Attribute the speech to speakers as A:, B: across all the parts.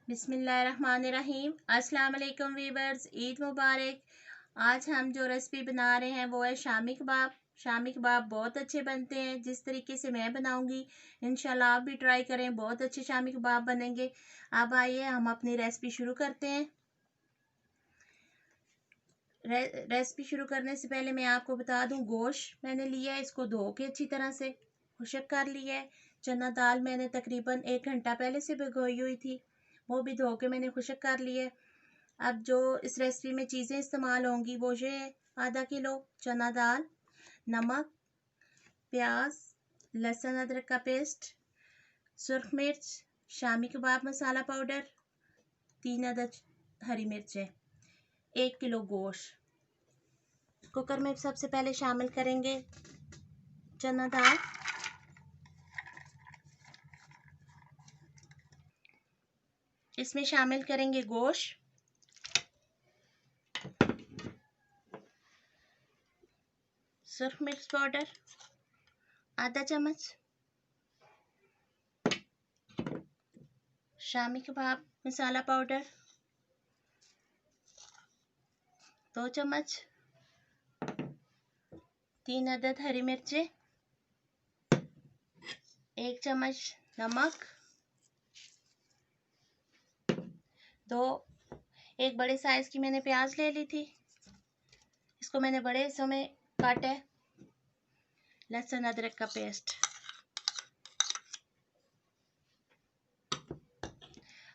A: बिस्मिल्लाहिर्रहमानिर्रहीम। अस्सलाम वालेकुम वीवर्स, ईद मुबारक। आज हम जो रेसिपी बना रहे हैं वो है शामी कबाब। शामी कबाब बहुत अच्छे बनते हैं जिस तरीके से मैं बनाऊंगी। इंशाल्लाह आप भी ट्राई करें, बहुत अच्छे शामी कबाब बनेंगे। अब आइए हम अपनी रेसिपी शुरू करते हैं। रेसिपी शुरू करने से पहले मैं आपको बता दूं, गोश्त मैंने लिया है, इसको धो के अच्छी तरह से खुश्क कर लिया है। चना दाल मैंने तकरीबन 1 घंटा पहले से भिगोई हुई थी, वो भी धो के मैंने खुश्क कर लिया है। अब जो इस रेसिपी में चीज़ें इस्तेमाल होंगी वो ये है: आधा किलो चना दाल, नमक, प्याज, लहसुन अदरक का पेस्ट, सुरख मिर्च, शामी कबाब मसाला पाउडर, 3 अदद हरी मिर्चें, 1 किलो गोश्त। कुकर में सबसे पहले शामिल करेंगे चना दाल, इसमें शामिल करेंगे गोश्त, सुरख मिर्च पाउडर आधा चम्मच, शामी कबाब मसाला पाउडर 2 चम्मच, 3 अदद हरी मिर्चें, 1 चम्मच नमक, एक बड़े साइज की मैंने प्याज ले ली थी, इसको मैंने बड़े हिस्सों में काटा है, लहसुन अदरक का पेस्ट।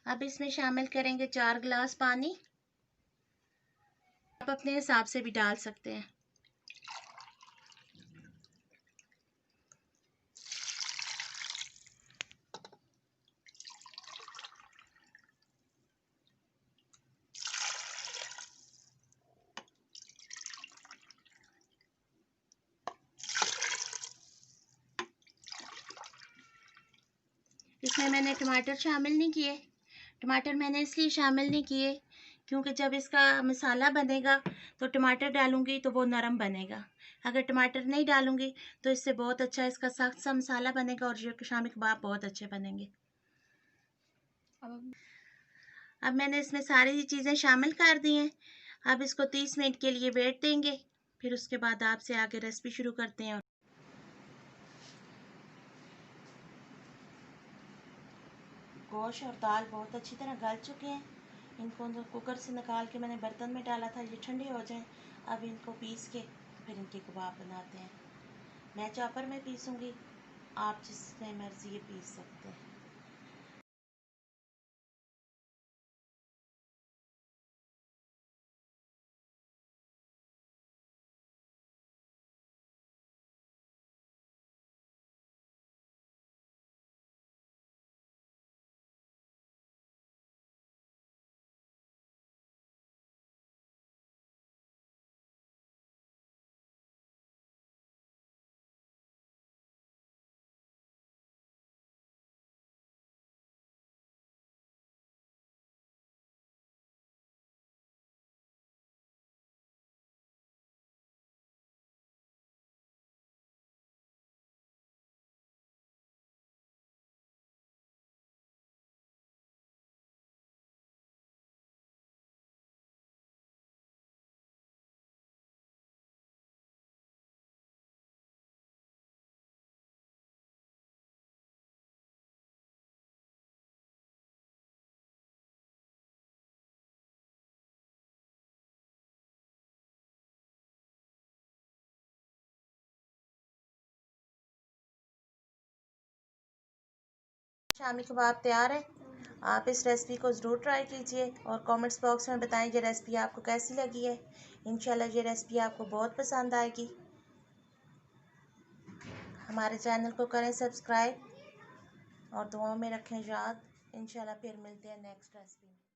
A: अब इसमें शामिल करेंगे 4 गिलास पानी। आप अपने हिसाब से भी डाल सकते हैं। इसमें मैंने टमाटर शामिल नहीं किए। टमाटर मैंने इसलिए शामिल नहीं किए क्योंकि जब इसका मसाला बनेगा तो टमाटर डालूंगी तो वो नरम बनेगा। अगर टमाटर नहीं डालूंगी तो इससे बहुत अच्छा इसका सख्त सा मसाला बनेगा और ये शामी कबाब बहुत अच्छे बनेंगे। अब मैंने इसमें सारी चीज़ें शामिल कर दी हैं। अब इसको 30 मिनट के लिए बैठ देंगे, फिर उसके बाद आपसे आगे रेसिपी शुरू करते हैं। गोश्त और दाल बहुत अच्छी तरह गल चुके हैं। इनको कुकर से निकाल के मैंने बर्तन में डाला था, ये ठंडे हो जाएं। अब इनको पीस के फिर इनके कबाब बनाते हैं। मैं चॉपर में पीसूँगी, आप जिसमें मर्जी ये पीस सकते हैं। शामी कबाब तैयार है। आप इस रेसिपी को ज़रूर ट्राई कीजिए और कमेंट्स बॉक्स में बताएं ये रेसिपी आपको कैसी लगी है। इंशाल्लाह ये रेसिपी आपको बहुत पसंद आएगी। हमारे चैनल को करें सब्सक्राइब और दुआओं में रखें याद। इंशाल्लाह फिर मिलते हैं नेक्स्ट रेसिपी में।